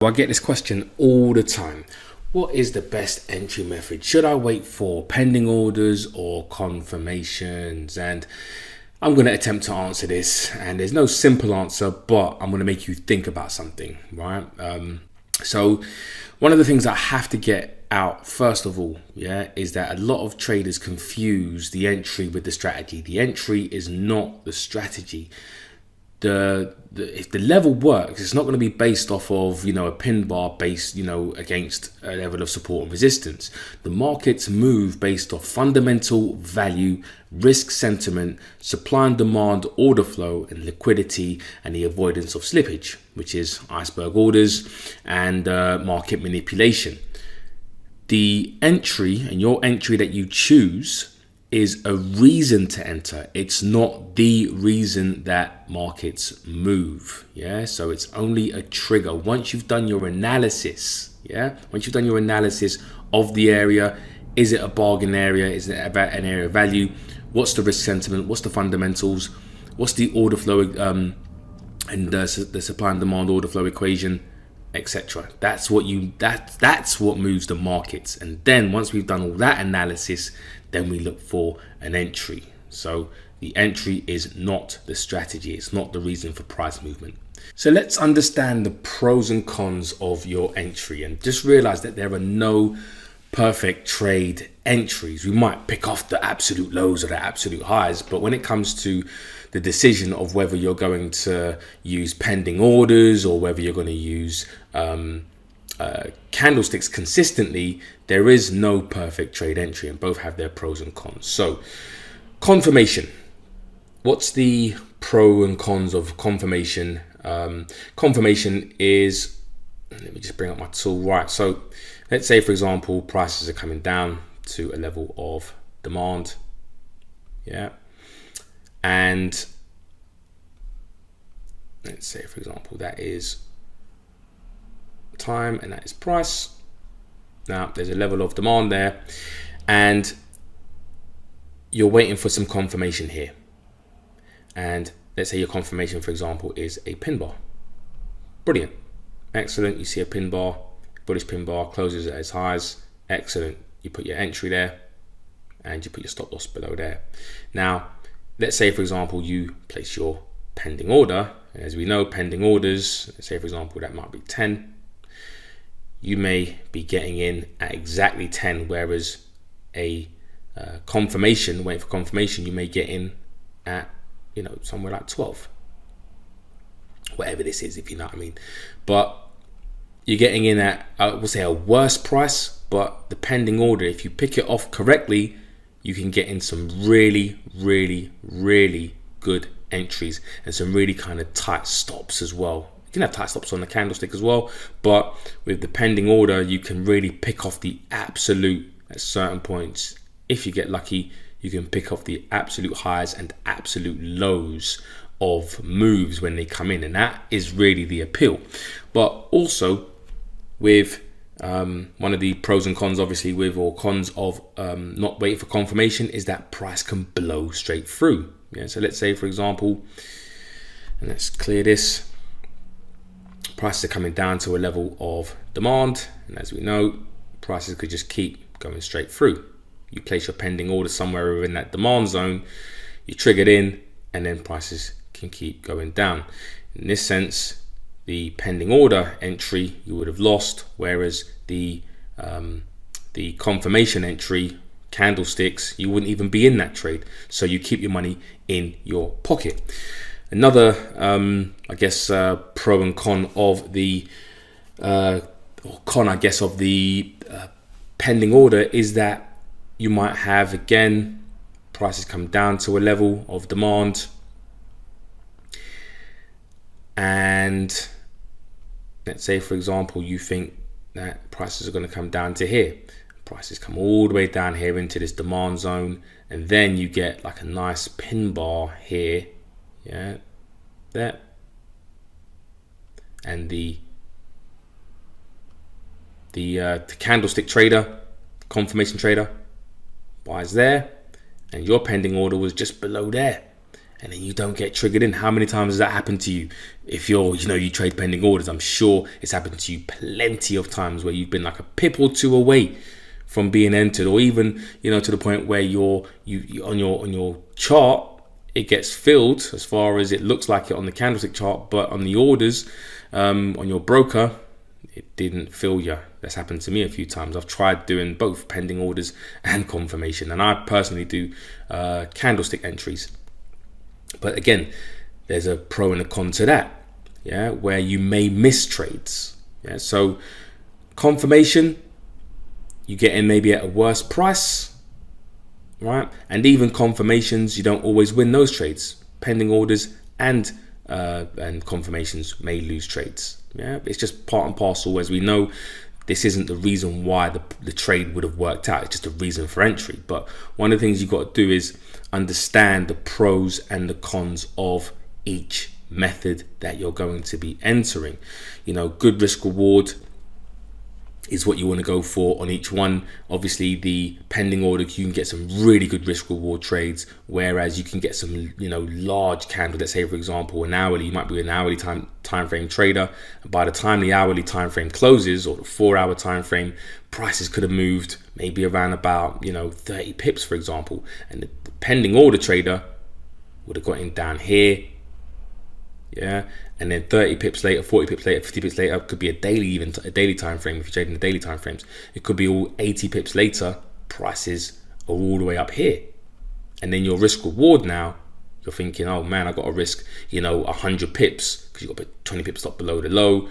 I get this question all the time. What is the best entry method? Should I wait for pending orders or confirmations? And I'm going to attempt to answer this, and there's no simple answer, but I'm going to make you think about something, right? So one of the things I have to get out first of all, is that a lot of traders confuse the entry with the strategy. The entry is not the strategy. If the level works, it's not going to be based off of a pin bar based against a level of support and resistance. The markets move based off fundamental value, risk sentiment, supply and demand, order flow, and liquidity, and the avoidance of slippage, which is iceberg orders and market manipulation. The entry and your entry that you choose is a reason to enter. It's not the reason that markets move. So it's only a trigger. Once you've done your analysis, once you've done your analysis of the area, is it a bargain area? Is it about an area of value? What's the risk sentiment? What's the fundamentals? What's the order flow and the supply and demand order flow equation, etc. That's what moves the markets. And then once we've done all that analysis, then we look for an entry. So the entry is not the strategy. It's not the reason for price movement. So let's understand the pros and cons of your entry, and just realize that there are no perfect trade entries. We might pick off the absolute lows or the absolute highs, but when it comes to the decision of whether you're going to use pending orders or whether you're going to use candlesticks consistently, there is no perfect trade entry, and both have their pros and cons. So confirmation. What's the pro and cons of confirmation? Confirmation is, let me just bring up my tool. Right, so let's say, for example, prices are coming down to a level of demand. And let's say, for example, that is time and that is price. Now there's a level of demand there, and you're waiting for some confirmation here. And let's say your confirmation, for example, is a pin bar. Brilliant, excellent. You see a pin bar, bullish pin bar, closes at its highs. Excellent. You put your entry there and you put your stop loss below there. Now let's say, for example, you place your pending order. As we know, pending orders, let's say, for example, that might be 10. You may be getting in at exactly 10, whereas a confirmation, waiting for confirmation, you may get in at somewhere like 12, whatever this is, if you know what I mean. But you're getting in at, I would say, a worse price, but the pending order, if you pick it off correctly, you can get in some really, really, really good entries and some really kind of tight stops as well. You can have tight stops on the candlestick as well, but with the pending order, you can really pick off the absolute at certain points. If you get lucky, you can pick off the absolute highs and absolute lows of moves when they come in, and that is really the appeal. But also with one of the pros and cons, obviously, cons of not waiting for confirmation, is that price can blow straight through. So let's say, for example, and let's clear this. Prices are coming down to a level of demand, and as we know, prices could just keep going straight through. You place your pending order somewhere within that demand zone, you triggered in, and then prices can keep going down. In this sense, the pending order entry you would have lost, whereas the confirmation entry candlesticks, you wouldn't even be in that trade, so you keep your money in your pocket. Another pro and con of the pending order is that you might have, again, prices come down to a level of demand, and let's say, for example, you think that prices are going to come down to here. Prices come all the way down here into this demand zone, and then you get like a nice pin bar here, there, and the candlestick trader, confirmation trader, buys there, and your pending order was just below there, and then you don't get triggered in. How many times has that happened to you? If you trade pending orders, I'm sure it's happened to you plenty of times where you've been like a pip or two away from being entered, or even, to the point where you on your chart, it gets filled as far as it looks like it on the candlestick chart, but on the orders, on your broker, it didn't fill you. That's happened to me a few times. I've tried doing both pending orders and confirmation, and I personally do candlestick entries. But again, there's a pro and a con to that, where you may miss trades. So confirmation, you get in maybe at a worse price, right? And even confirmations, you don't always win those trades. Pending orders and confirmations may lose trades. It's just part and parcel. As we know, this isn't the reason why the trade would have worked out. It's just a reason for entry. But one of the things you've got to do is understand the pros and the cons of each method that you're going to be entering. Good risk reward is what you want to go for on each one. Obviously, the pending order, you can get some really good risk reward trades, whereas you can get some large candle. Let's say, for example, an hourly, you might be an hourly time frame trader, and by the time the hourly time frame closes, or the 4-hour time frame, prices could have moved maybe around about 30 pips, for example, and the pending order trader would have got in down here, and then 30 pips later, 40 pips later, 50 pips later, could be a daily time frame. If you're trading the daily time frames, it could be all 80 pips later, prices are all the way up here. And then your risk reward now, you're thinking, oh man, I got to risk 100 pips because you got to put 20 pips up below the low.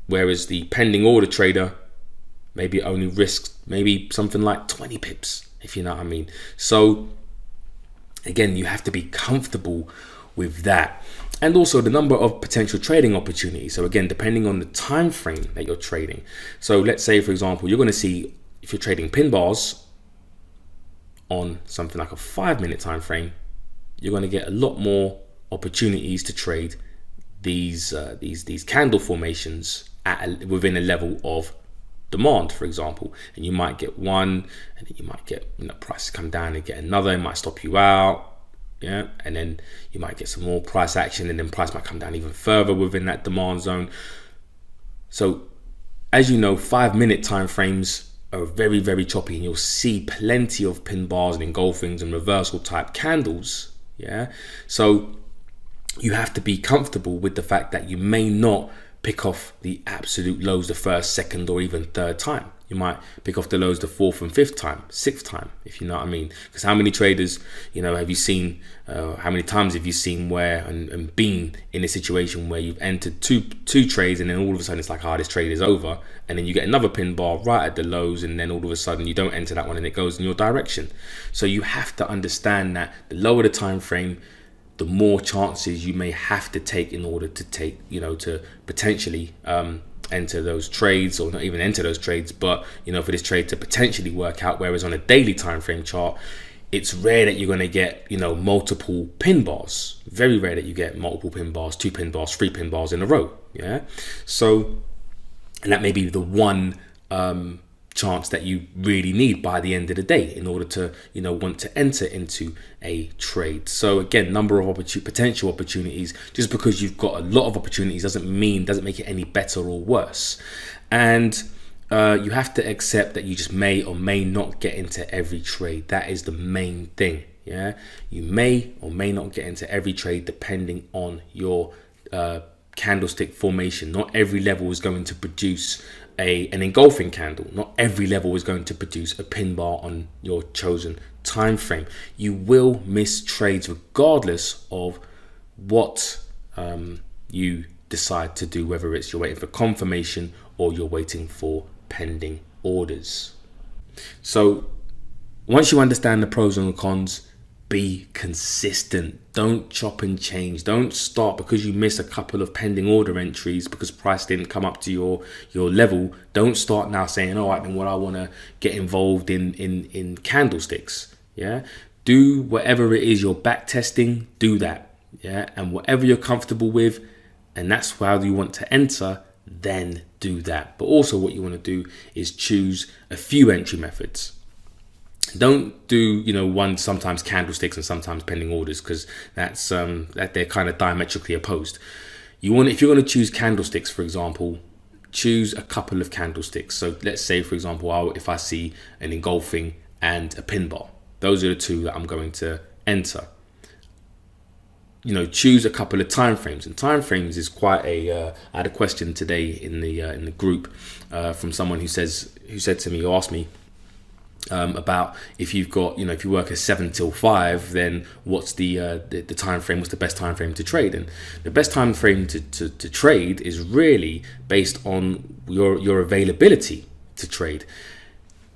Whereas the pending order trader maybe only risks maybe something like 20 pips, if you know what I mean. So again, you have to be comfortable with that. And also the number of potential trading opportunities. So again, depending on the time frame that you're trading. So let's say, for example, you're going to see, if you're trading pin bars on something like a 5-minute time frame, you're going to get a lot more opportunities to trade these candle formations within a level of demand, for example. And you might get one, and then you might get prices come down and get another. It might stop you out. And then you might get some more price action, and then price might come down even further within that demand zone. So as you know, 5-minute time frames are very, very choppy, and you'll see plenty of pin bars and engulfings and reversal type candles. So you have to be comfortable with the fact that you may not pick off the absolute lows the first, second, or even third time. You might pick off the lows the 4th and 5th time, 6th time, if you know what I mean. Because how many traders, have you seen, how many times have you seen where and been in a situation where you've entered two trades, and then all of a sudden it's like, this trade is over. And then you get another pin bar right at the lows, and then all of a sudden you don't enter that one and it goes in your direction. So you have to understand that the lower the time frame, the more chances you may have to take in order to to potentially enter those trades, or not even enter those trades, but for this trade to potentially work out. Whereas on a daily time frame chart, it's rare that you're going to get multiple pin bars. Very rare that you get multiple pin bars, 2 pin bars, 3 pin bars in a row. So, and that may be the one chance that you really need by the end of the day in order to want to enter into a trade. So again, number of potential opportunities. Just because you've got a lot of opportunities doesn't make it any better or worse. And you have to accept that you just may or may not get into every trade. That is the main thing. You may or may not get into every trade depending on your candlestick formation. Not every level is going to produce an engulfing candle. Not every level is going to produce a pin bar on your chosen time frame. You will miss trades regardless of what you decide to do, whether it's you're waiting for confirmation or you're waiting for pending orders. So once you understand the pros and the cons, be consistent. Don't chop and change. Don't start because you miss a couple of pending order entries because price didn't come up to your level. Don't start now saying, all right, then what I want to get involved in candlesticks. Do whatever it is you're back testing, do that. And whatever you're comfortable with, and that's how you want to enter, then do that. But also what you want to do is choose a few entry methods. Don't do, one sometimes candlesticks and sometimes pending orders, because that's that they're kind of diametrically opposed. If you're going to choose candlesticks, for example, choose a couple of candlesticks. So let's say, for example, if I see an engulfing and a pin bar, those are the two that I'm going to enter. Choose a couple of time frames, and time frames is quite I had a question today in the group from someone who asked me about if you've got, if you work a 7 till 5, then what's the time frame? What's the best time frame to trade? And the best time frame to trade is really based on your availability to trade.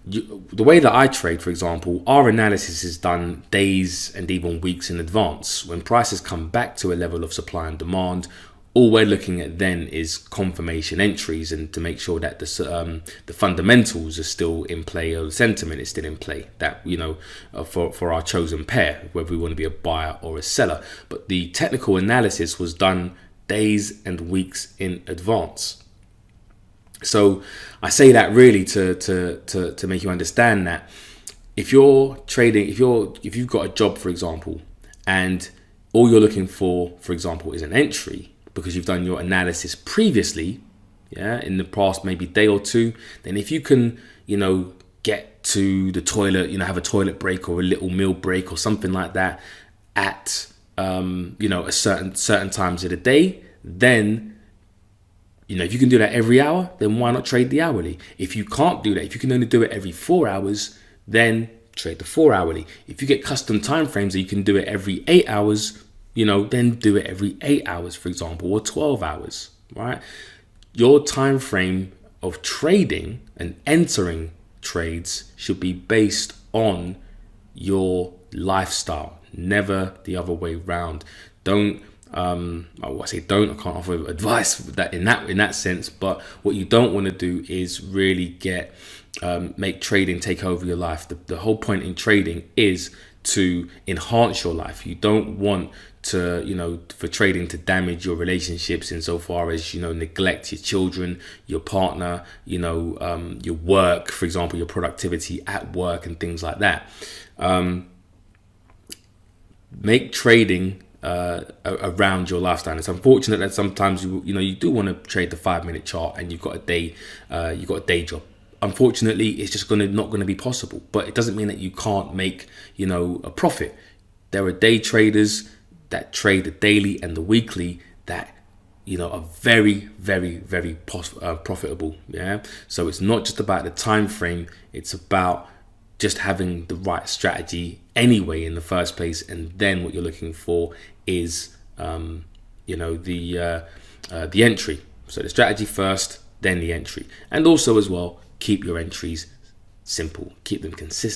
The way that I trade, for example, our analysis is done days and even weeks in advance. When prices come back to a level of supply and demand, all we're looking at then is confirmation entries, and to make sure that the fundamentals are still in play, or the sentiment is still in play, that for our chosen pair, whether we want to be a buyer or a seller. But the technical analysis was done days and weeks in advance. So I say that really to make you understand that if you're trading, if you've got a job, for example, and all you're looking for example, is an entry, because you've done your analysis previously, in the past maybe day or two, then if you can, get to the toilet, have a toilet break or a little meal break or something like that at a certain times of the day, then if you can do that every hour, then why not trade the hourly? If you can't do that, if you can only do it every 4 hours, then trade the 4 hourly. If you get custom time frames that you can do it every 8 hours, then do it every 8 hours, for example, or 12 hours, right? Your time frame of trading and entering trades should be based on your lifestyle, never the other way round. I can't offer advice that in that sense, but what you don't want to do is really make trading take over your life. The whole point in trading is to enhance your life. You don't want to, for trading to damage your relationships insofar as, neglect your children, your partner, your work, for example, your productivity at work and things like that. Make trading around your lifestyle. It's unfortunate that sometimes you do want to trade the 5-minute chart and you've got a day job. Unfortunately, it's just not going to be possible. But it doesn't mean that you can't make a profit. There are day traders that trade the daily and the weekly that are very, very, very profitable. So it's not just about the time frame. It's about just having the right strategy anyway in the first place, and then what you're looking for is the entry. So the strategy first, then the entry. And also as well, keep your entries simple, keep them consistent.